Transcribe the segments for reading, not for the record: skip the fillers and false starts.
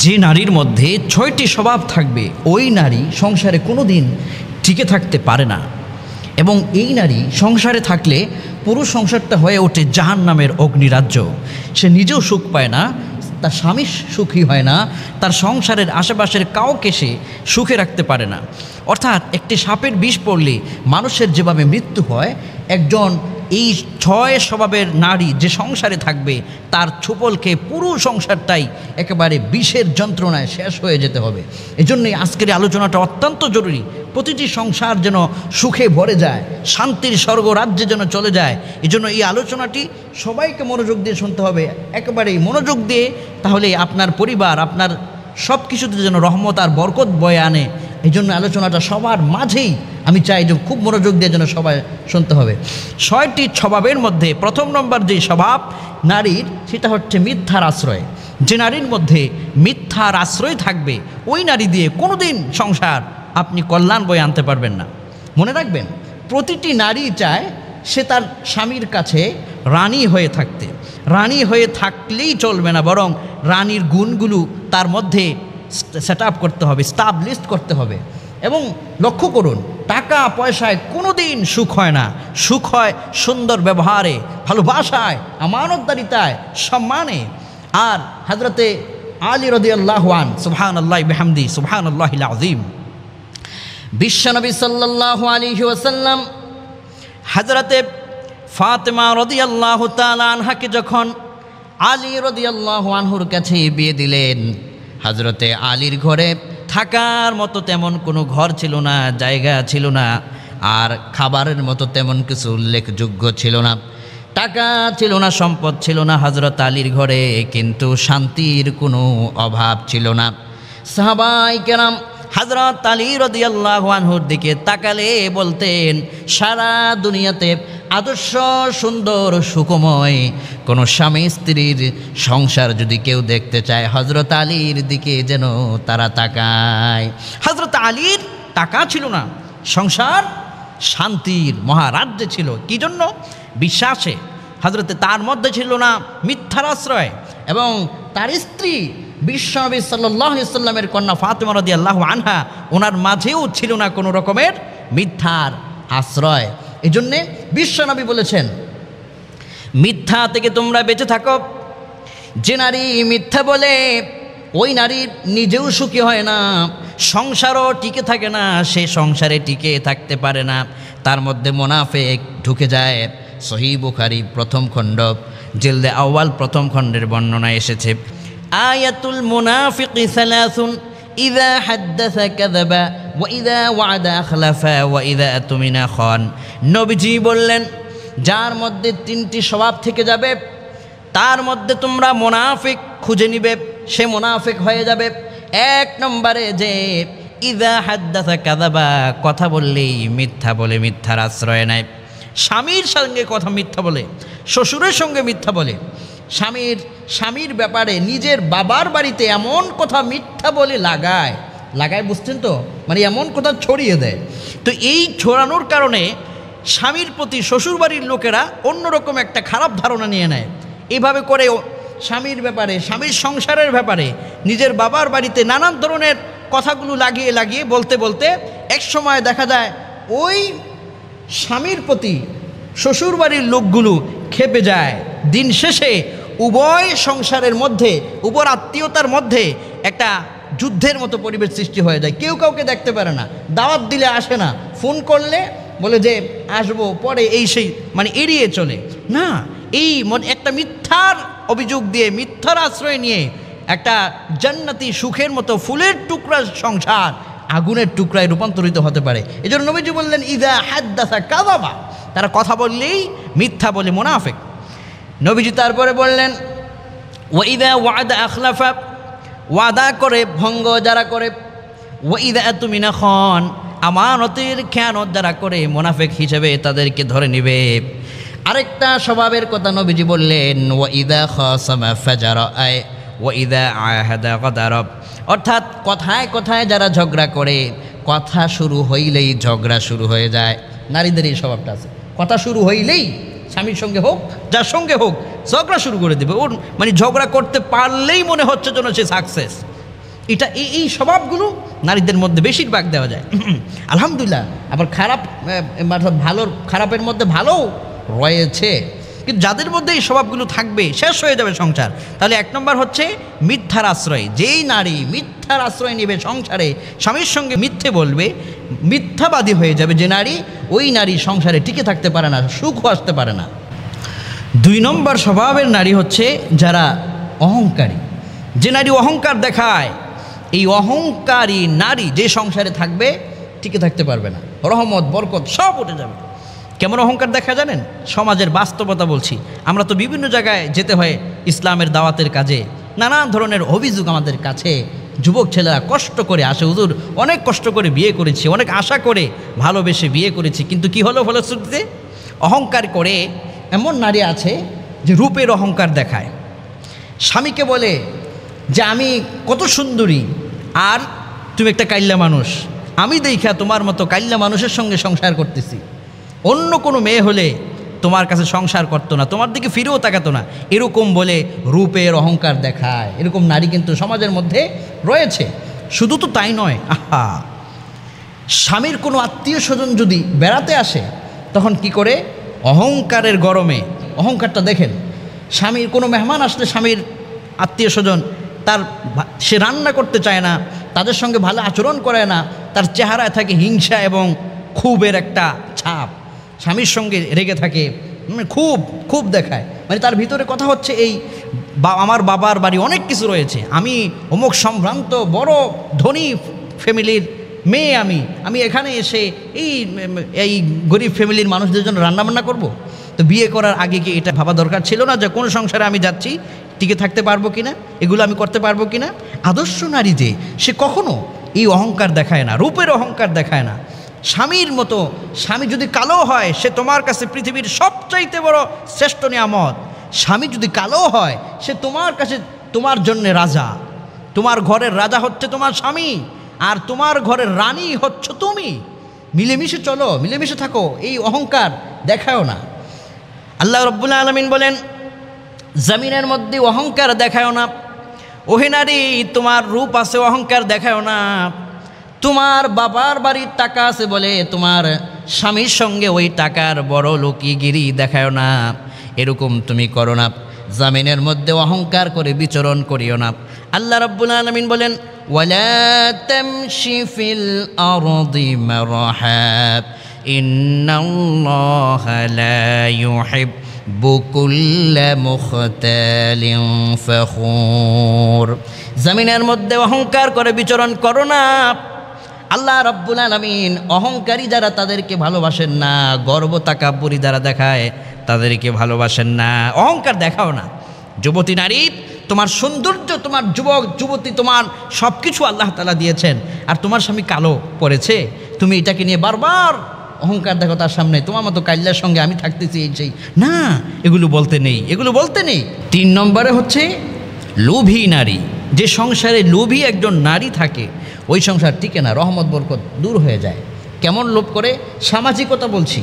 যে নারীর মধ্যে ৬টি স্বভাব থাকবে ওই নারী সংসারে কোনো দিন টিকে থাকতে পারে না, এবং এই নারী সংসারে থাকলে পুরো সংসারটা হয়ে ওঠে জাহান্নামের অগ্নিরাজ্য। সে নিজেও সুখ পায় না, তার স্বামী সুখী হয় না, তার সংসারের আশেপাশের কাউকে সে সুখে রাখতে পারে না। অর্থাৎ একটি সাপের বিষ পড়লে মানুষের যেভাবে মৃত্যু হয়, একজন এই ৬ স্বভাবের নারী যে সংসারে থাকবে তার ছোপলকে পুরো সংসারটাই একেবারে বিষের যন্ত্রণায় শেষ হয়ে যেতে হবে। এজন্যই আজকের আলোচনাটা অত্যন্ত জরুরি। প্রতিটি সংসার যেন সুখে ভরে যায়, শান্তির স্বর্গরাজ্যে যেন চলে যায়। এজন্য এই আলোচনাটি সবাইকে মনোযোগ দিয়ে শুনতে হবে, একেবারেই মনোযোগ দিয়ে, তাহলে আপনার পরিবার, আপনার সব কিছুতে যেন রহমত আর বরকত বয়ে আনে। এই জন্য আলোচনাটা সবার মাঝেই আমি চাই যে খুব মনোযোগ দিয়ে যেন সবাই শুনতে হবে। ৬টি স্বভাবের মধ্যে প্রথম নম্বর যে স্বভাব নারীর, সেটা হচ্ছে মিথ্যার আশ্রয়। যে নারীর মধ্যে মিথ্যার আশ্রয় থাকবে ওই নারী দিয়ে কোনোদিন সংসার আপনি কল্যাণ বয়ে আনতে পারবেন না। মনে রাখবেন, প্রতিটি নারী চায় সে তার স্বামীর কাছে রানী হয়ে থাকতে। রানী হয়ে থাকলেই চলবে না, বরং রানীর গুণগুলো তার মধ্যে সেট আপ করতে হবে, স্টাবলিশ করতে হবে। এবং লক্ষ্য করুন, টাকা পয়সায় কোনো দিন সুখ হয় না। সুখ হয় সুন্দর ব্যবহারে, ভালোবাসায়, আমানতদারিতায়, সম্মানে। আর হযরতে আলী রাদিয়াল্লাহু আনহু, সুবহানাল্লাহি বিহামদি, সুবহানাল্লাহিল আযীম, বিশ্বনবী সাল্লাল্লাহু আলাইহি ওয়াসাল্লাম হযরতে ফাতেমা রাদিয়াল্লাহু তাআলা আনহাকে যখন আলী রাদিয়াল্লাহু আনহুর কাছে বিয়ে দিলেন, হযরতে আলীর ঘরে থাকার মতো তেমন কোনো ঘর ছিল না, জায়গা ছিল না, আর খাবারের মতো তেমন কিছু উল্লেখযোগ্য ছিল না, টাকা ছিল না, সম্পদ ছিল না হযরত আলীর ঘরে, কিন্তু শান্তির কোনো অভাব ছিল না। সাহাবায়ে কেরাম হযরত আলী রাদিয়াল্লাহু আনহুর দিকে তাকালে বলতেন, সারা দুনিয়াতে আদর্শ সুন্দর সুখময় কোনো স্বামী স্ত্রীর সংসার যদি কেউ দেখতে চায়, হযরত আলীর দিকে যেন তারা তাকায়। হযরত আলীর টাকা ছিল না, সংসার শান্তির মহারাজ্যে ছিল। কি জন্য? বিশ্বাসে। হযরতে তার মধ্যে ছিল না মিথ্যার আশ্রয়, এবং তার স্ত্রী বিশ্বনবী সাল্লাল্লাহু আলাইহি সাল্লামের কন্যা ফাতেমা রাদিয়াল্লাহু আনহা, ওনার মাঝেও ছিল না কোনো রকমের মিথ্যার আশ্রয়। এই জন্যে বিশ্বনবী বলেছেন, মিথ্যা থেকে তোমরা বেঁচে থাকো। যে নারী মিথ্যা বলে ওই নারী নিজেও সুখী হয় না, সংসারও টিকে থাকে না, সে সংসারে টিকে থাকতে পারে না, তার মধ্যে মুনাফিক ঢুকে যায়। সহিহ বুখারী প্রথম খণ্ড জিলদে আউয়াল প্রথম খণ্ডের বর্ণনা এসেছে, আয়াতুল মুনাফিকি সালাসুন, ইযা হাদ্দাসা কাযাবা ওয়া ইযা ওয়া'দা আখলাফা ওয়া ইযা আতুমিনা খান। নবীজি বললেন, যার মধ্যে 3টি স্বভাব থেকে যাবে তার মধ্যে তোমরা মুনাফিক খুঁজে নিবে, সে মুনাফিক হয়ে যাবে। 1 নম্বরে যে ইযা হাদ্দাসা কাযাবা, কথা বললেই মিথ্যা বলে, মিথ্যার আশ্রয় নেয়। স্বামীর সঙ্গে কথা মিথ্যা বলে, শ্বশুরের সঙ্গে মিথ্যা বলে, স্বামীর ব্যাপারে নিজের বাবার বাড়িতে এমন কথা মিথ্যা বলে লাগায়, বুঝছেন তো, মানে এমন কথা ছড়িয়ে দেয়। তো এই ছড়ানোর কারণে স্বামীর প্রতি শ্বশুরবাড়ির লোকেরা অন্যরকম একটা খারাপ ধারণা নিয়ে নেয়। এইভাবে করে স্বামীর ব্যাপারে, স্বামীর সংসারের ব্যাপারে, নিজের বাবার বাড়িতে নানান ধরনের কথাগুলো লাগিয়ে বলতে বলতে এক সময় দেখা যায় ওই স্বামীর প্রতি শ্বশুরবাড়ির লোকগুলো খেপে যায়। দিন শেষে উভয় সংসারের মধ্যে, উভয় আত্মীয়তার মধ্যে একটা যুদ্ধের মতো পরিবেশ সৃষ্টি হয়ে যায়। কেউ কাউকে দেখতে পারে না, দাওয়াত দিলে আসে না, ফোন করলে বলে যে আসবো পরে, এই সেই, মানে এড়িয়ে চলে না। এই একটা মিথ্যার অভিযোগ দিয়ে, মিথ্যার আশ্রয় নিয়ে একটা জান্নাতি সুখের মতো ফুলের টুকরা সংসার আগুনের টুকরায় রূপান্তরিত হতে পারে। এই জন্য নবীজি বললেন, ইযা হাদ্দাসা কাযাবা, তারা কথা বললেই মিথ্যা বলে মুনাফিক। নবীজি তারপরে বললেন, ওয়া ইযা ওয়া'দা আখলাফা, ওয়াদা করে ভঙ্গ যারা করে, ওয়া ইযা আতুমিনা খান, আমানতের খেয়ানত যারা করে, মুনাফিক হিসেবে তাদেরকে ধরে নেবে। আরেকটা স্বভাবের কথা নবীজি বললেন, ওয়া ইযা খাসামা ফাজারা, ওয়া ইযা আহাদা গাদারা, অর্থাৎ কথায় কথায় যারা ঝগড়া করে, কথা শুরু হইলেই ঝগড়া শুরু হয়ে যায়। নারীদের এই স্বভাবটা আছে, কথা শুরু হইলেই স্বামীর সঙ্গে হোক, যার সঙ্গে হোক, ঝগড়া শুরু করে দেবে। ওর মানে ঝগড়া করতে পারলেই মনে হচ্ছে যেন সে সাকসেস। এটা এই স্বভাবগুলো নারীদের মধ্যে বেশিরভাগ দেওয়া যায়। আলহামদুলিল্লাহ, আবার ভালোর খারাপের মধ্যে ভালো রয়েছে, কিন্তু যাদের মধ্যে এই স্বভাবগুলো থাকবে শেষ হয়ে যাবে সংসার। তাহলে 1 নম্বর হচ্ছে মিথ্যার আশ্রয়। যেই নারী মিথ্যার আশ্রয় নেবে সংসারে, স্বামীর সঙ্গে মিথ্যে বলবে, মিথ্যাবাদী হয়ে যাবে যে নারী, ওই নারী সংসারে টিকে থাকতে পারে না, সুখও আসতে পারে না। 2 নম্বর স্বভাবের নারী হচ্ছে যারা অহংকারী। যে নারী অহংকার দেখায়, এই অহংকারী নারী যে সংসারে থাকবে টিকে থাকতে পারবে না, রহমত বরকত সব উঠে যাবে। কেমন অহংকার দেখা জানেন? সমাজের বাস্তবতা বলছি। আমরা তো বিভিন্ন জায়গায় যেতে হয় ইসলামের দাওয়াতের কাজে, নানান ধরনের অভিযোগ আমাদের কাছে। যুবক ছেলেরা কষ্ট করে আসে, হুজুর অনেক কষ্ট করে বিয়ে করেছি, অনেক আশা করে ভালোবেসে বিয়ে করেছি, কিন্তু কি হলো ফলশ্রুতিতে? অহংকার করে। এমন নারী আছে যে রূপের অহংকার দেখায়, স্বামীকে বলে যে আমি কত সুন্দরী, আর তুমি একটা কাইল্লা মানুষ, আমি দেখা তোমার মতো কাইল্লা মানুষের সঙ্গে সংসার করতেছি, অন্য কোনো মেয়ে হলে তোমার কাছে সংসার করতো না, তোমার দিকে ফিরেও তাকাতো না, এরকম বলে রূপের অহংকার দেখায়। এরকম নারী কিন্তু সমাজের মধ্যে রয়েছে। শুধু তো তাই নয়, স্বামীর কোনো আত্মীয় স্বজন যদি বেড়াতে আসে, তখন কি করে? অহংকারের গরমে, অহংকারটা দেখেন, স্বামীর কোনো মেহমান আসলে স্বামীর আত্মীয় স্বজন সে রান্না করতে চায় না, তাদের সঙ্গে ভালো আচরণ করে না, তার চেহারায় থাকে হিংসা এবং ক্ষোভের একটা ছাপ, স্বামীর সঙ্গে রেগে থাকে, খুব দেখায়। মানে তার ভিতরে কথা হচ্ছে এই আমার বাবার বাড়ি অনেক কিছু রয়েছে, আমি অমুক সম্ভ্রান্ত বড় ধনী ফ্যামিলির মেয়ে, আমি এখানে এসে এই গরিব ফ্যামিলির মানুষদের জন্য রান্নাবান্না করব। তো বিয়ে করার আগে কি এটা ভাবা দরকার ছিল না যে কোন সংসারে আমি যাচ্ছি, টিকে থাকতে পারবো কিনা, এগুলো আমি করতে পারবো কিনা? আদর্শ নারী যে, সে কখনো এই অহংকার দেখায় না, রূপের অহংকার দেখায় না। স্বামীর মতো, স্বামী যদি কালো হয়, সে তোমার কাছে পৃথিবীর সবচাইতে বড় শ্রেষ্ঠ নিয়ামত। স্বামী যদি কালো হয়, সে তোমার কাছে তোমার জন্যে রাজা, তোমার ঘরের রাজা হচ্ছে তোমার স্বামী, আর তোমার ঘরের রানী হচ্ছে তুমি। মিলেমিশে চলো, মিলেমিশে থাকো, এই অহংকার দেখায়ও না। আল্লাহ রাব্বুল আলামিন বলেন, জমিনের মধ্যে অহংকার দেখায়ও না। ওহে নারী, তোমার রূপ আছে, অহংকার দেখায়ও না। তোমার বাবার বাড়ির টাকা আছে বলে তোমার স্বামীর সঙ্গে ওই টাকার বড় লোকিগিরি দেখায়ও না, এরকম তুমি করো না। জমিনের মধ্যে অহংকার করে বিচরণ করিও না। আল্লাহ রাব্বুল আলামিন বলেন, ওয়ালা তামশি ফিল আরদি মারহা ইন্নাল্লাহা লা ইউহিব্বু কুল্লা মুখতালিন ফখুর। জমিনের মধ্যে অহংকার করে বিচরণ করো না। আল্লাহ রাব্বুল আলামিন অহংকারী যারা তাদেরকে ভালোবাসেন না, গর্ব তাকাব্বুরি যারা দেখায় তাদেরকে ভালোবাসেন না। অহংকার দেখাও না। যুবতী নারী, তোমার সৌন্দর্য, তোমার যুবক যুবতী, তোমার সব কিছু আল্লাহ তাআলা দিয়েছেন, আর তোমার স্বামী কালো পড়েছে, তুমি এটাকে নিয়ে বারবার অহংকার দেখো তার সামনে, তোমার মতো কাইল্লার সঙ্গে আমি থাকতেছি, এই সেই না, এগুলো বলতে নেই, এগুলো বলতে নেই। 3 নম্বরে হচ্ছে লোভী নারী। যে সংসারে লোভী একজন নারী থাকে, ওই সংসার টিকে না, রহমত বরকত দূর হয়ে যায়। কেমন লোভ করে? সামাজিকতা বলছি।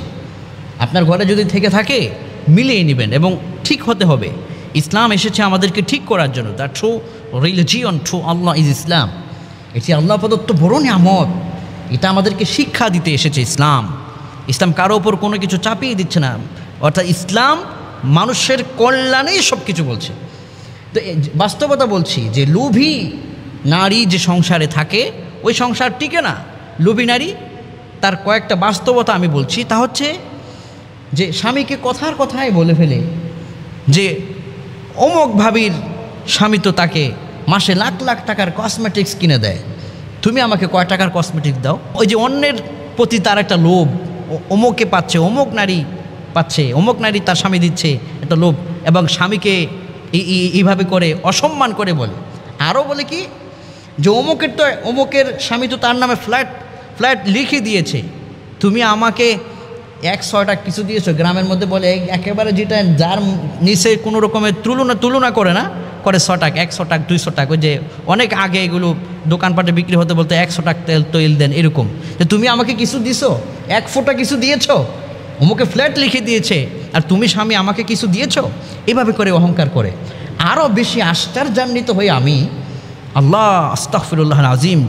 আপনার ঘরে যদি থেকে থাকে, মিলিয়ে নেবেন এবং ঠিক হতে হবে। ইসলাম এসেছে আমাদেরকে ঠিক করার জন্য। তার true religion, true Allah is Islam. এটি আল্লাহ প্রদত্ত বড় নিয়ামত, এটা আমাদেরকে শিক্ষা দিতে এসেছে ইসলাম। ইসলাম কারো ওপর কোনো কিছু চাপিয়ে দিচ্ছে না, অর্থাৎ ইসলাম মানুষের কল্যাণেই সব কিছু বলছে। তো বাস্তবতা বলছি যে লোভী নারী যে সংসারে থাকে, ওই সংসার টিকে না। লোভী নারী, তার কয়েকটা বাস্তবতা আমি বলছি। তা হচ্ছে যে স্বামীকে কথার কথায় বলে ফেলে যে অমুক ভাবির স্বামী তো তাকে মাসে লাখ লাখ টাকার কসমেটিক্স কিনে দেয়, তুমি আমাকে কয় টাকার কসমেটিক্স দাও। ওই যে অন্যের প্রতি তার একটা লোভ, অমুকে পাচ্ছে, অমুক নারী পাচ্ছে, অমুক নারী তার স্বামী দিচ্ছে, একটা লোভ। এবং স্বামীকে এইভাবে করে অসম্মান করে বলে। আরও বলে কি যে অমুকের স্বামী তো তার নামে ফ্ল্যাট লিখে দিয়েছে, তুমি আমাকে 100 কিছু দিয়েছো। গ্রামের মধ্যে বলে একেবারে যেটা যার নিচে কোনো রকমের তুলনা করে না, করে 100 টাকা, 100 টাকা, 200 টাকা। ওই যে অনেক আগে এগুলো দোকানপাটে বিক্রি হতে বলতে 100 টাকা তৈল দেন, এরকম যে তুমি আমাকে কিছু দিছো, 1 ফোঁটা কিছু দিয়েছো, অমুকে ফ্ল্যাট লিখে দিয়েছে, আর তুমি স্বামী আমাকে কিছু দিয়েছো। এভাবে করে অহংকার করে। আরও বেশি আশ্চর্যান্বিত হয়ে আমি আল্লাহ আস্তাগফিরুল্লাহ আজিম,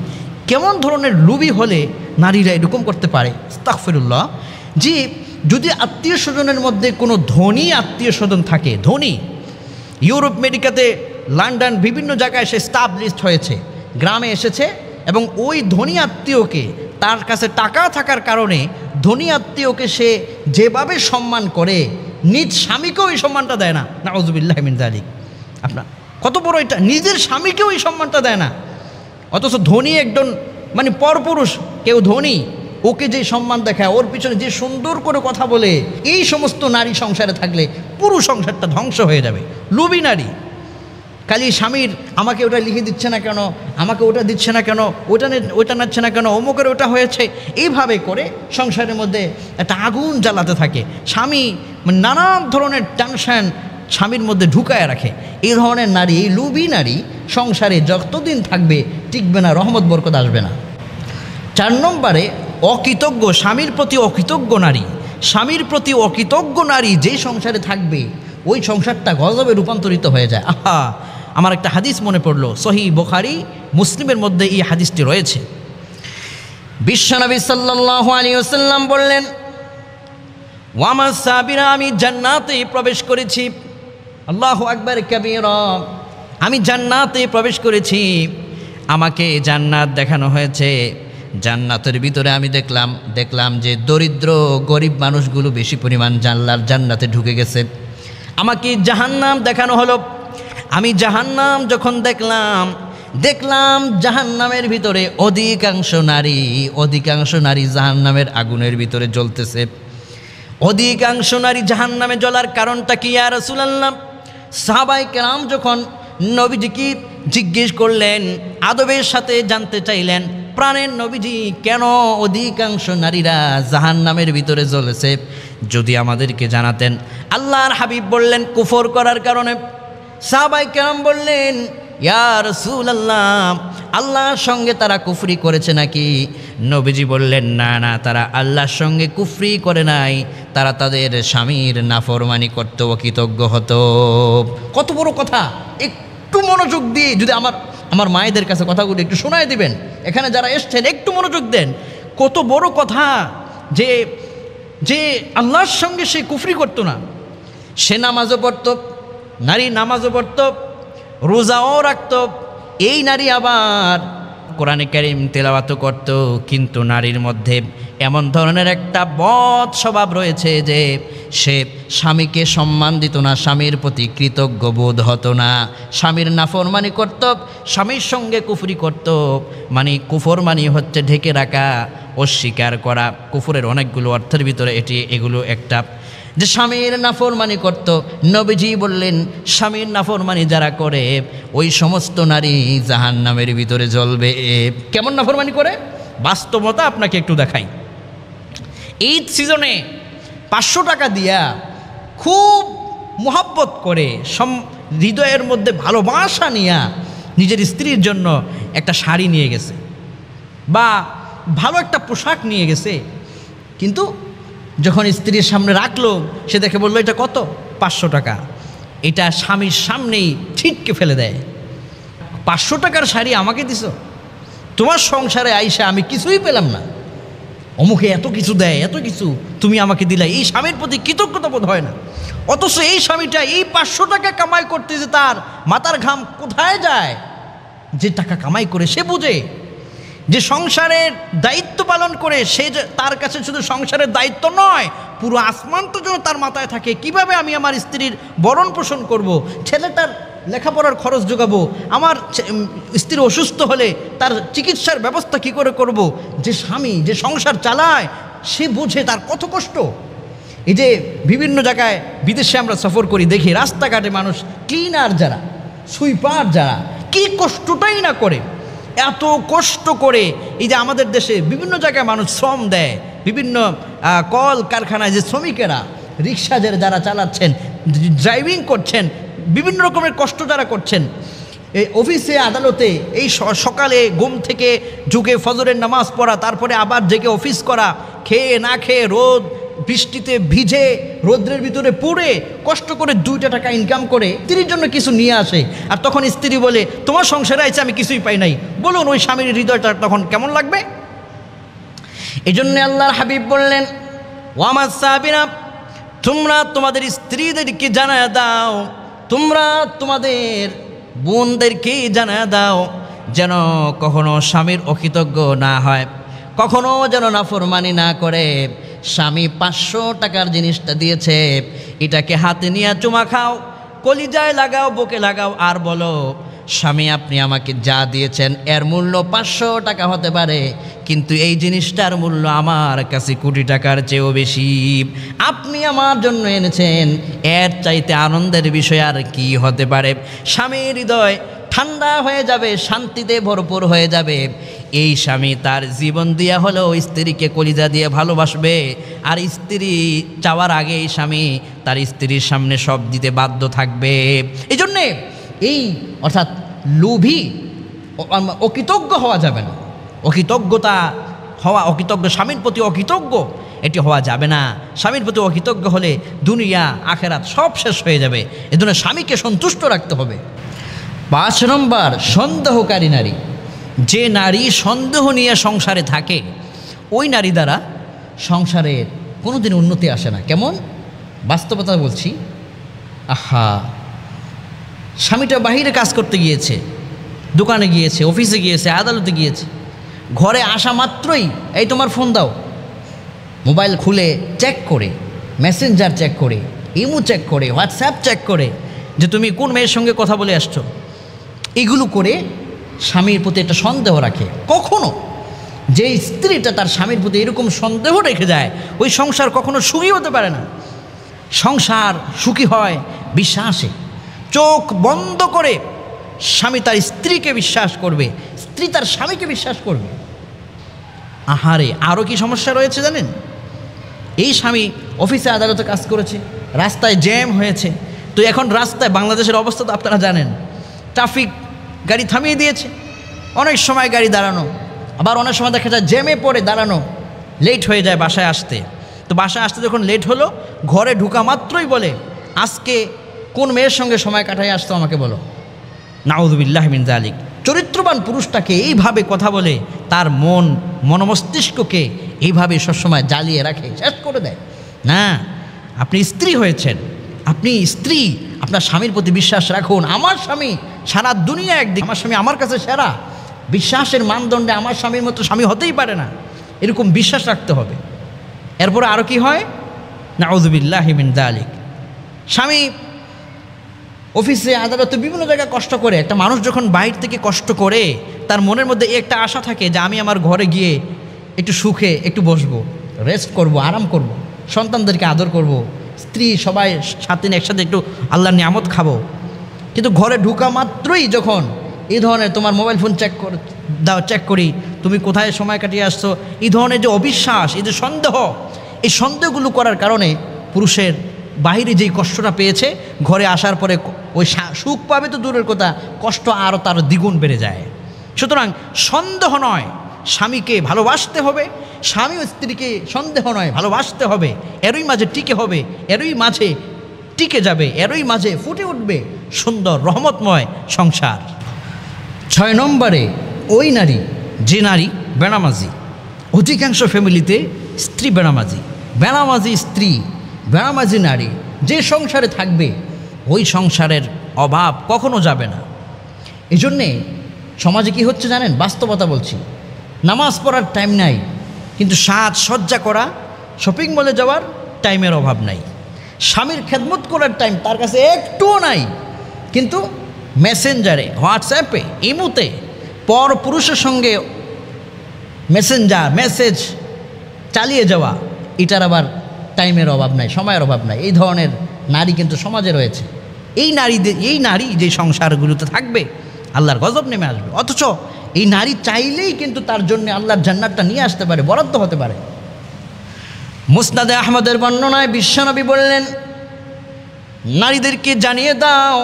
কেমন ধরনের লুবি হলে নারীরা এরকম করতে পারে? আস্তাগফিরুল্লাহ। যে যদি আত্মীয় স্বজনের মধ্যে কোনো ধনী আত্মীয় স্বজন থাকে, ধনী, ইউরোপ আমেরিকাতে লন্ডন বিভিন্ন জায়গায় সে স্টাবলিশড হয়েছে, গ্রামে এসেছে, এবং ওই ধনী আত্মীয়কে, তার কাছে টাকা থাকার কারণে ধনী আত্মীয়কে সে যেভাবে সম্মান করে নিজ স্বামীকেও এই সম্মানটা দেয় না। নাউযুবিল্লাহি মিন যালিক। আপনার কত বড় এটা, নিজের স্বামীকেও এই সম্মানটা দেয় না। অথচ ধনী একজন মানে পরপুরুষ, কেউ ধনী, ওকে যে সম্মান দেখায়, ওর পিছনে যে সুন্দর করে কথা বলে, এই সমস্ত নারী সংসারে থাকলে পুরো সংসারটা ধ্বংস হয়ে যাবে। লুবি নারী, খালি স্বামীর আমাকে ওটা লিখে দিচ্ছে না কেন, আমাকে ওটা দিচ্ছে না কেন, ওটা নাচ্ছে না কেন, অমুকের ওটা হয়েছে, এইভাবে করে সংসারের মধ্যে একটা আগুন জ্বালাতে থাকে। স্বামী নানান ধরনের টেনশন স্বামীর মধ্যে ঢুকায় রাখে। এই ধরনের নারী, এই লুবি নারী সংসারে যতদিন থাকবে টিকবে না, রহমত বরকত আসবে না। 4 নম্বরে অকৃতজ্ঞ, স্বামীর প্রতি অকৃতজ্ঞ নারী। স্বামীর প্রতি অকৃতজ্ঞ নারী যেই সংসারে থাকবে, ওই সংসারটা গজবে রূপান্তরিত হয়ে যায়। আহা, আমার একটা হাদিস মনে পড়লো, সহিহ বুখারী মুসলিমের মধ্যে এই হাদিসটি রয়েছে। বিশ্বনবী সাল্লাল্লাহু আলাইহি ওয়াসাল্লাম বললেন, ওয়ামা সাবিরা, আমি জান্নাতে প্রবেশ করেছি। আল্লাহু আকবার কাবীরা, আমি জান্নাতে প্রবেশ করেছি, আমাকে জান্নাত দেখানো হয়েছে। জান্নাতের ভিতরে আমি দেখলাম যে দরিদ্র গরিব মানুষগুলো বেশি পরিমাণ জান্নাতে ঢুকে গেছে। আমাকে জাহান্নাম দেখানো হলো। আমি জাহান্নাম যখন দেখলাম জাহান্নামের ভিতরে অধিকাংশ নারী জাহান্নামের আগুনের ভিতরে জ্বলতেছে। অধিকাংশ নারী জাহান্নামে জ্বলার কারণটা কি ইয়া রাসূলুল্লাহ? সাহাবায়ে কেরাম যখন নবীজিকে জিজ্ঞেস করলেন, আদবের সাথে জানতে চাইলেন, প্রাণের নবীজি, কেন অধিকাংশ নারীরা জাহান্নামের ভিতরে জ্বলেছে, যদি আমাদেরকে জানাতেন। আল্লাহর হাবিব বললেন, কুফর করার কারণে। সাহাবায়ে কেরাম বললেন, ইয়া রাসূলুল্লাহ, আল্লাহর সঙ্গে তারা কুফরি করেছে নাকি? নবীজি বললেন, না, তারা আল্লাহর সঙ্গে কুফরি করে নাই, তারা তাদের স্বামীর নাফরমানি করত, অকৃতজ্ঞ হতো। কত বড় কথা! একটু মনোযোগ দিয়ে যদি আমার মায়েদের কাছে কথাগুলো একটু শোনায় দিবেন, এখানে যারা এসছেন একটু মনোযোগ দেন। কত বড় কথা যে আল্লাহর সঙ্গে সে কুফরি করতো না। সে নামাজও পড়ত, নারী নামাজও পড়ত, রোজাও রাখত। এই নারী আবার কোরআনে কারীম তেলাওয়াতও করত, কিন্তু নারীর মধ্যে এমন ধরনের একটা বদ স্বভাব রয়েছে যে সে স্বামীকে সম্মান দিত না, স্বামীর প্রতি কৃতজ্ঞ বোধ হতো না, স্বামীর নাফরমানি করত, স্বামীর সঙ্গে কুফরি করত। মানে কুফর মানে হচ্ছে ঢেকে রাখা, অস্বীকার করা। কুফরের অনেকগুলো অর্থের ভিতরে এগুলো একটা, যে স্বামীর নাফরমানি করত। নবীজি বললেন, স্বামীর নাফরমানি যারা করে ওই সমস্ত নারী জাহান্নামের ভিতরে জ্বলবে। কেমন নাফরমানি করে? বাস্তবতা আপনাকে একটু দেখাই। ঈদ সিজনে 500 টাকা দিয়া খুব মোহাব্বত করে, হৃদয়ের মধ্যে ভালোবাসা নিয়ে নিজের স্ত্রীর জন্য একটা শাড়ি নিয়ে গেছে বা ভালো একটা পোশাক নিয়ে গেছে, কিন্তু যখন স্ত্রীর সামনে রাখলো, সে দেখে বললো, এটা কত? 500 টাকা। এটা স্বামীর সামনেই ছিটকে ফেলে দেয়। 500 টাকার শাড়ি আমাকে দিছো? তোমার সংসারে আইসা আমি কিছুই পেলাম না, অমুকে এত কিছু দেয়, এত কিছু তুমি আমাকে দিলে। এই স্বামীর প্রতি কৃতজ্ঞতা বোধ হয় না। অথচ এই স্বামীটা এই 500 টাকা কামাই করতে, যে তার মাথার ঘাম কোথায় যায়, যে টাকা কামাই করে সে বুঝে, যে সংসারের দায়িত্ব পালন করে, সে তার কাছে শুধু সংসারের দায়িত্ব নয়, পুরো আসমানটা যেন তার মাথায় থাকে। কিভাবে আমি আমার স্ত্রীর ভরণ পোষণ করব, ছেলেটার লেখাপড়ার খরচ যোগাবো, আমার স্ত্রী অসুস্থ হলে তার চিকিৎসার ব্যবস্থা কি করে করব। যে স্বামী যে সংসার চালায়, সে বুঝে তার কত কষ্ট। এই যে বিভিন্ন জায়গায় বিদেশে আমরা সফর করি, দেখি রাস্তাঘাটে মানুষ, ক্লিনার যারা, সুইপার যারা, কি কষ্টটাই না করে, এত কষ্ট করে। এই যে আমাদের দেশে বিভিন্ন জায়গায় মানুষ শ্রম দেয়, বিভিন্ন কল কারখানায় যে শ্রমিকেরা, রিক্সা যারা চালাচ্ছেন, ড্রাইভিং করছেন, বিভিন্ন রকমের কষ্ট যারা করছেন, এই অফিসে আদালতে, এই সকালে ঘুম থেকে ঝুঁকে ফজরের নামাজ পড়া, তারপরে আবার জেগে অফিস করা, খেয়ে না খেয়ে রোদ বৃষ্টিতে ভিজে রৌদ্রের ভিতরে পড়ে কষ্ট করে 2টা টাকা ইনকাম করে স্ত্রীর জন্য কিছু নিয়ে আসে, আর তখন স্ত্রী বলে তোমার সংসারে আছে আমি কিছুই পাই নাই, বলুন ওই স্বামীর হৃদয়টা তখন কেমন লাগবে? এই জন্যে আল্লাহর হাবিব বললেন, ওয়ামাস সাবিরা, তোমরা তোমাদের স্ত্রীদেরকে জানায় দাও, তোমরা তোমাদের বোনদেরকে জানায় দাও যেন কখনো স্বামীর অকৃতজ্ঞ না হয়, কখনো যেন নাফরমানি না করে। স্বামী 500 টাকার জিনিসটা দিয়েছে, এটাকে হাতে নিয়ে চুমা খাও, কলিজায় লাগাও, বুকে লাগাও, আর বলো স্বামী আপনি আমাকে যা দিয়েছেন এর মূল্য 500 টাকা হতে পারে, কিন্তু এই জিনিসটার মূল্য আমার কাছে কোটি টাকার চেয়েও বেশি। আপনি আমার জন্য এনেছেন, এর চাইতে আনন্দের বিষয় আর কি হতে পারে? স্বামীর হৃদয় ঠান্ডা হয়ে যাবে, শান্তিতে ভরপুর হয়ে যাবে। এই স্বামী তার জীবন দিয়া হলেও স্ত্রীকে কলিজা দিয়ে ভালোবাসবে, আর স্ত্রী চাওয়ার আগে এই স্বামী তার স্ত্রীর সামনে সব দিতে বাধ্য থাকবে। এই জন্যে এই অর্থাৎ লোভী অকৃতজ্ঞ হওয়া যাবে না, অকৃতজ্ঞতা হওয়া, অকৃতজ্ঞ স্বামীর প্রতি অকৃতজ্ঞ এটি হওয়া যাবে না। স্বামীর প্রতি অকৃতজ্ঞ হলে দুনিয়া আখেরাত সব শেষ হয়ে যাবে। এজন্য স্বামীকে সন্তুষ্ট রাখতে হবে। 5 নম্বর, সন্দেহকারী নারী। যে নারী সন্দেহ নিয়ে সংসারে থাকে, ওই নারী দ্বারা সংসারের কোনো দিন উন্নতি আসে না। কেমন? বাস্তবতা বলছি। আহা, স্বামীটা বাহিরে কাজ করতে গিয়েছে, দোকানে গিয়েছে, অফিসে গিয়েছে, আদালতে গিয়েছে, ঘরে আসা মাত্রই এই তোমার ফোন দাও, মোবাইল খুলে চেক করে, মেসেঞ্জার চেক করে, ইমো চেক করে, হোয়াটসঅ্যাপ চেক করে যে তুমি কোন মেয়ের সঙ্গে কথা বলে আসছো, এগুলো করে স্বামীর প্রতি একটা সন্দেহ রাখে। কখনো যে স্ত্রীটা তার স্বামীর প্রতি এরকম সন্দেহ রেখে যায়, ওই সংসার কখনো সুখী হতে পারে না। সংসার সুখী হয় বিশ্বাসে। চোখ বন্ধ করে স্বামী তার স্ত্রীকে বিশ্বাস করবে, স্ত্রী তার স্বামীকে বিশ্বাস করবে। আহারে, আরও কি সমস্যা রয়েছে জানেন? এই স্বামী অফিসে আদালতে কাজ করেছে, রাস্তায় জ্যাম হয়েছে, তো এখন রাস্তায় বাংলাদেশের অবস্থা তো আপনারা জানেন, ট্রাফিক গাড়ি থামিয়ে দিয়েছে, অনেক সময় গাড়ি দাঁড়ানো, আবার অনেক সময় দেখা যায় জ্যামে পড়ে দাঁড়ানো, লেট হয়ে যায় বাসায় আসতে। তো বাসায় আসতে যখন লেট হলো, ঘরে ঢুকা মাত্রই বলে আজকে কোন মেয়ের সঙ্গে সময় কাটাই আসতো আমাকে বলো। নাউযুবিল্লাহি মিন যালিক। চরিত্রবান পুরুষটাকে এইভাবে কথা বলে তার মনমস্তিষ্ককে এইভাবে সবসময় জ্বালিয়ে রাখে, শেষ করে দেয়। না, আপনি স্ত্রী হয়েছেন, আপনি স্ত্রী, আপনার স্বামীর প্রতি বিশ্বাস রাখুন। আমার স্বামী সারা দুনিয়া একদিন, আমার স্বামী আমার কাছে সেরা, বিশ্বাসের মানদণ্ডে আমার স্বামীর মতো স্বামী হতেই পারে না, এরকম বিশ্বাস রাখতে হবে। এরপরে আরও কি হয়? নাউযুবিল্লাহি মিন যালিক। স্বামী অফিসে আদালতে বিভিন্ন জায়গায় কষ্ট করে, একটা মানুষ যখন বাইরে থেকে কষ্ট করে তার মনের মধ্যে একটা আশা থাকে যে আমি আমার ঘরে গিয়ে একটু সুখে একটু বসবো, রেস্ট করব, আরাম করব, সন্তানদেরকে আদর করব, স্ত্রী সবাই সাথে একসাথে একটু আল্লাহর নিয়ামত খাবো। কিন্তু ঘরে ঢুকা মাত্রই যখন এই ধরনের তোমার মোবাইল ফোন চেক করি, তুমি কোথায় সময় কাটিয়ে আসছো, এই ধরনের যে অবিশ্বাস, এই যে সন্দেহ, এই সন্দেহগুলো করার কারণে পুরুষের বাহিরে যেই কষ্টটা পেয়েছে, ঘরে আসার পরে ওই সুখ পাবে তো দূরের কথা, কষ্ট আরও তার দ্বিগুণ বেড়ে যায়। সুতরাং সন্দেহ নয়, স্বামীকে ভালোবাসতে হবে, স্বামী ও স্ত্রীকে সন্দেহ নয় ভালোবাসতে হবে, এরই মাঝে টিকে হবে, এরই মাঝে টিকে যাবে, এরই মাঝে ফুটে উঠবে সুন্দর রহমতময় সংসার। 6 নম্বরে, ওই নারী যে নারী বেনামাজি। অধিকাংশ ফ্যামিলিতে স্ত্রী বেনামাজি, বেনামাজি স্ত্রী, বেনামাজি নারী যে সংসারে থাকবে, ওই সংসারের অভাব কখনো যাবে না। এই জন্যে সমাজে কি হচ্ছে জানেন? বাস্তবতা বলছি, নামাজ পড়ার টাইম নাই, কিন্তু সাজসজ্জা করা, শপিং মলে যাওয়ার টাইমের অভাব নাই, স্বামীর খেদমত করার টাইম তার কাছে একটুও নাই, কিন্তু মেসেঞ্জারে, হোয়াটসঅ্যাপে, ইমোতে পর পুরুষের সঙ্গে মেসেজ চালিয়ে যাওয়া, এটার আবার টাইমের অভাব নাই, সময়ের অভাব নাই। এই ধরনের নারী কিন্তু সমাজে রয়েছে। এই নারী যে সংসারগুলোতে থাকবে, আল্লাহর গজব নেমে আসবে। অথচ এই নারী চাইলেই কিন্তু তার জন্য আল্লাহর জান্নাতটা নিয়ে আসতে পারে, বরাদ্দ হতে পারে। মুসনাদে আহমদের বর্ণনায় বিশ্বনবী বললেন, নারীদেরকে জানিয়ে দাও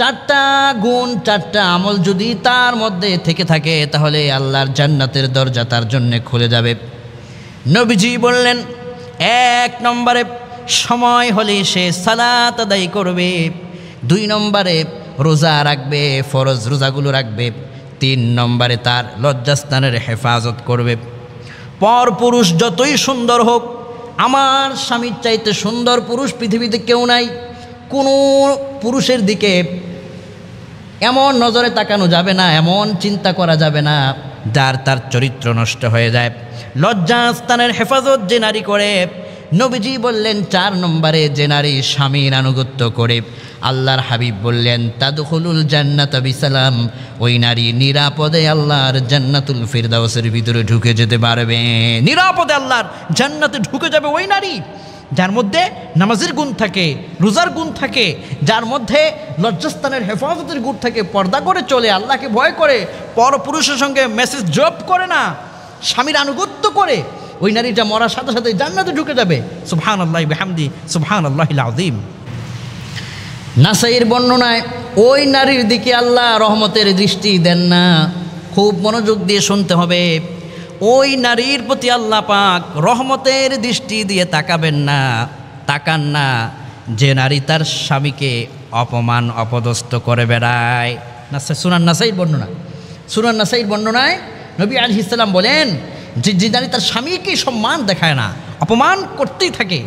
4টা গুণ, 4টা আমল যদি তার মধ্যে থেকে থাকে, তাহলে আল্লাহর জান্নাতের দরজা তার জন্য খুলে যাবে। নবীজি বললেন, এক নম্বরে সময় হলে সে সালাত আদায় করবে, 2 নম্বরে রোজা রাখবে, ফরজ রোজাগুলো রাখবে, 3 নম্বরে তার লজ্জাস্থানের হেফাজত করবে। পরপুরুষ যতই সুন্দর হোক, আমার স্বামীর চাইতে সুন্দর পুরুষ পৃথিবীতে কেউ নাই। কোনো পুরুষের দিকে এমন নজরে তাকানো যাবে না, এমন চিন্তা করা যাবে না যার তার চরিত্র নষ্ট হয়ে যায়। লজ্জাস্থানের হেফাজত যে নারী করে, নবীজি বললেন 4 নম্বরে যে নারী স্বামীর আনুগত্য করে, আল্লাহর হাবিব বললেন তাদখুলুল জান্নাতা বিসালাম, ওই নারী নিরাপদে আল্লাহর জান্নাতুল ফিরদাউসের ভিতরে ঢুকে যেতে পারবে। নিরাপদে আল্লাহর জান্নাতে ঢুকে যাবে ওই নারী যার মধ্যে নামাজের গুণ থাকে, রোজার গুণ থাকে, যার মধ্যে লজ্জাস্থানের হেফাজতের গুণ থাকে, পর্দা করে চলে, আল্লাহকে ভয় করে, পরপুরুষের সঙ্গে মেসেজ জব করে না, স্বামীর আনুগত্য করে। ওই নারীটা মরার সাথে সাথে জান্নাতে ঢুকে যাবে। সুবহানাল্লাহি বিহামদি, সুবহানাল্লাহিল আযীম। নাসাইর বর্ণনায় ওই নারীর দিকে আল্লাহ রহমতের দৃষ্টি দেন না। খুব মনোযোগ দিয়ে শুনতে হবে। ওই নারীর প্রতি আল্লাহ পাক রহমতের দৃষ্টি দিয়ে তাকাবেন না, তাকান না যে নারী তার স্বামীকে অপমান অপদস্থ করে বেড়ায়। সুনান নাসাইর বর্ণনা, সুনান নাসাইর বর্ণনায় নবী আলাইহিস সালাম বলেন যে নারী তার স্বামীকে সম্মান দেখায় না, অপমান করতেই থাকে,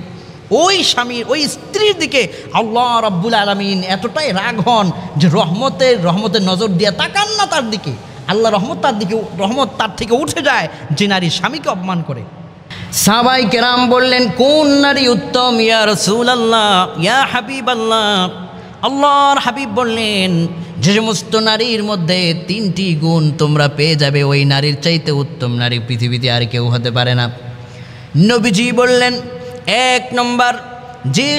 ওই স্বামীর, ওই স্ত্রীর দিকে আল্লাহ রাব্বুল আলামিন এতটাই রাগ হন যে রহমতের নজর দিয়ে তাকান না তার দিকে। আল্লাহ রহমত তার থেকে উঠে যায় যে নারী স্বামীকে অপমান করে। সাহাবাই কেরাম বললেন কোন নারী উত্তম ইয়া রাসূলুল্লাহ, ইয়া হাবিবাল্লাহ। আল্লাহর হাবিব বললেন যে সমস্ত নারীর মধ্যে 3টি গুণ তোমরা পেয়ে যাবে, ওই নারীর চাইতে উত্তম নারী পৃথিবীতে আর কেউ হতে পারে না। নবীজি বললেন 1 নম্বর, যে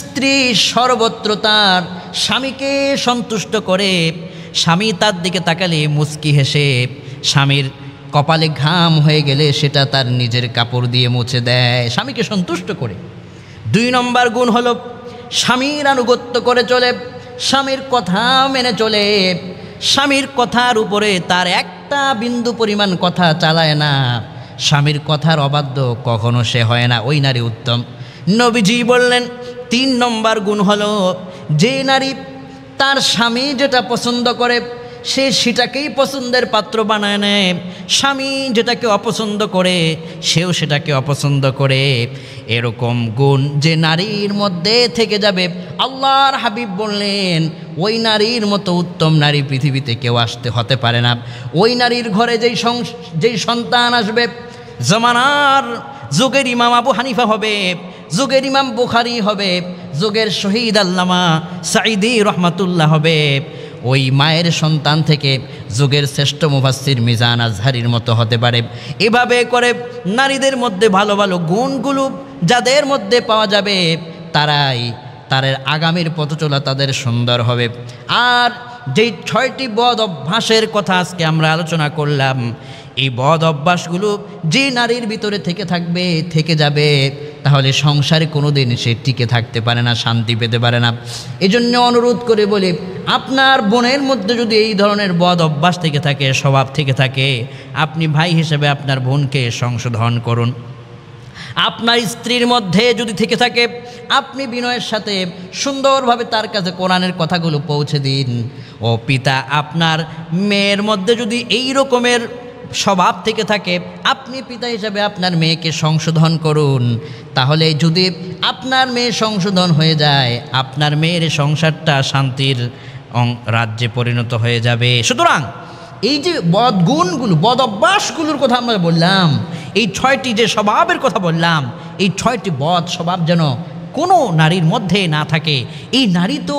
স্ত্রী সর্বত্র তার স্বামীকে সন্তুষ্ট করে, স্বামী তার দিকে তাকালে মুচকি হেসে, স্বামীর কপালে ঘাম হয়ে গেলে সেটা তার নিজের কাপড় দিয়ে মুছে দেয়, স্বামীকে সন্তুষ্ট করে। 2 নম্বর গুণ হলো স্বামীর আনুগত্য করে চলে, স্বামীর কথা মেনে চলে, স্বামীর কথার উপরে তার একটা বিন্দু পরিমাণ কথা চালায় না, স্বামীর কথার অবাধ্য কখনো সে হয় না, ওই নারী উত্তম। নবীজি বললেন 3 নম্বর গুণ হলো যে নারী তার স্বামী যেটা পছন্দ করে সে সেটাকেই পছন্দের পাত্র বানায় নেয়, স্বামী যেটাকে অপছন্দ করে সেও সেটাকে অপছন্দ করে। এরকম গুণ যে নারীর মধ্যে থেকে যাবে, আল্লাহর হাবিব বললেন ওই নারীর মতো উত্তম নারী পৃথিবীতে কেউ হতে পারে না। ওই নারীর ঘরে যেই সন্তান আসবে, জামানার যুগের ইমাম আবু হানিফা হবে, যুগের ইমাম বুখারী হবে, যুগের শহীদ আল্লামা সাঈদী রহমাতুল্লাহ হবে, ওই মায়ের সন্তান থেকে যুগের শ্রেষ্ঠ মুফাসসির মিজান আজহারির মতো হতে পারে। এভাবে করে নারীদের মধ্যে ভালো ভালো গুণগুলো যাদের মধ্যে পাওয়া যাবে তারাই তাদের আগামীর পথ চলা তাদের সুন্দর হবে। আর যেই 6টি বদ অভ্যাসের কথা আজকে আমরা আলোচনা করলাম, এই বদ অভ্যাসগুলো যে নারীর ভিতরে থেকে যাবে তাহলে সংসারে কোনো দিন সে টিকে থাকতে পারে না, শান্তি পেতে পারে না। এজন্য অনুরোধ করে বলি, আপনার বোনের মধ্যে যদি এই ধরনের বদ অভ্যাস থেকে থাকে, স্বভাব থেকে থাকে, আপনি ভাই হিসেবে আপনার বোনকে সংশোধন করুন। আপনার স্ত্রীর মধ্যে যদি থেকে থাকে, আপনি বিনয়ের সাথে সুন্দরভাবে তার কাছে কোরআনের কথাগুলো পৌঁছে দিন। ও পিতা, আপনার মেয়ের মধ্যে যদি এই রকমের স্বভাব থেকে থাকে, আপনি পিতা হিসাবে আপনার মেয়েকে সংশোধন করুন। তাহলে যদি আপনার মেয়ে সংশোধন হয়ে যায়, আপনার মেয়ের সংসারটা শান্তির রাজ্যে পরিণত হয়ে যাবে। সুতরাং এই যে বদগুণগুলো, বদ অভ্যাসগুলোর কথা আমরা বললাম, এই 6টি যে স্বভাবের কথা বললাম, এই 6টি বদ স্বভাব যেন কোনো নারীর মধ্যে না থাকে। এই নারী তো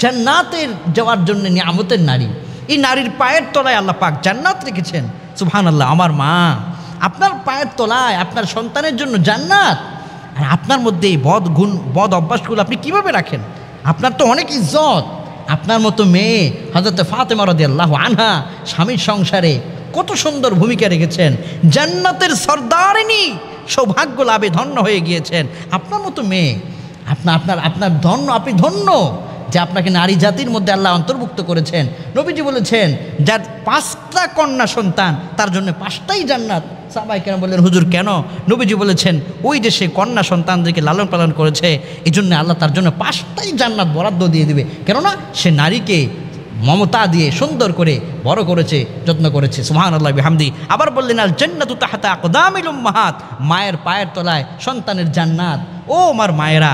জান্নাতের যাওয়ার জন্য নিয়ামতের নারী। এই নারীর পায়ের তলায় আল্লাহ পাক জান্নাত রেখেছেন। সুবহানাল্লাহ। আমার মা, আপনার পায়ের তলায় আপনার সন্তানের জন্য জান্নাত, আর আপনার মধ্যে এই বদ অভ্যাসগুলো আপনি কিভাবে রাখেন? আপনার তো অনেক ইজ্জত। আপনার মতো মেয়ে হযরত ফাতেমা রাদিয়াল্লাহু আনহা স্বামীর সংসারে কত সুন্দর ভূমিকা রেখেছেন, জান্নাতের সর্দারিনী, সৌভাগ্য লাভে ধন্য হয়ে গিয়েছেন। আপনার মতো মেয়ে, আপনার ধন্য, আপনি ধন্য। যে আপনাকে নারী জাতির মধ্যে আল্লাহ অন্তর্ভুক্ত করেছেন। নবীজি বলেছেন যার 5টা কন্যা সন্তান তার জন্য 5টাই জান্নাত। সাহাবায়ে কেরাম বললেন হুজুর কেন? নবীজি বলেছেন ওই যে সে কন্যা সন্তানদেরকে লালন পালন করেছে, এই জন্য আল্লাহ তার জন্য 5টাই জান্নাত বরাদ্দ দিয়ে দিবে, কেননা সে নারীকে মমতা দিয়ে সুন্দর করে বড় করেছে, যত্ন করেছে। সুবহানাল্লাহ বিহামদি। আবার বললেন আল জান্নাতু তাহতা আকদামিল উম্মাহাত, মায়ের পায়ের তলায় সন্তানের জান্নাত। ও আমার মায়েরা,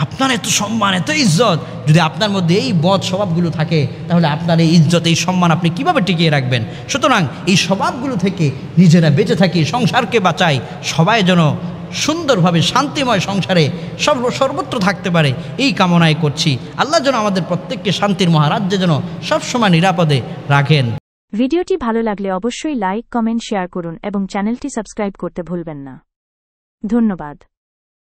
আপনার এত সম্মান এত ইজ্জত, যদি আপনার মধ্যে এই বদ স্বভাবগুলো থাকে তাহলে আপনার এই ইজ্জত এই সম্মান আপনি কিভাবে টিকিয়ে রাখবেন? সুতরাং এই স্বভাবগুলো থেকে নিজেরা বেঁচে থাকি, সংসারকে বাঁচাই, সবাই যেন সুন্দরভাবে শান্তিময় সংসারে সর্বত্র থাকতে পারে এই কামনাই করছি। আল্লাহ যেন আমাদের প্রত্যেককে শান্তির মহারাজ্যে যেন সবসময় নিরাপদে রাখেন। ভিডিওটি ভালো লাগলে অবশ্যই লাইক, কমেন্ট, শেয়ার করুন এবং চ্যানেলটি সাবস্ক্রাইব করতে ভুলবেন না। ধন্যবাদ।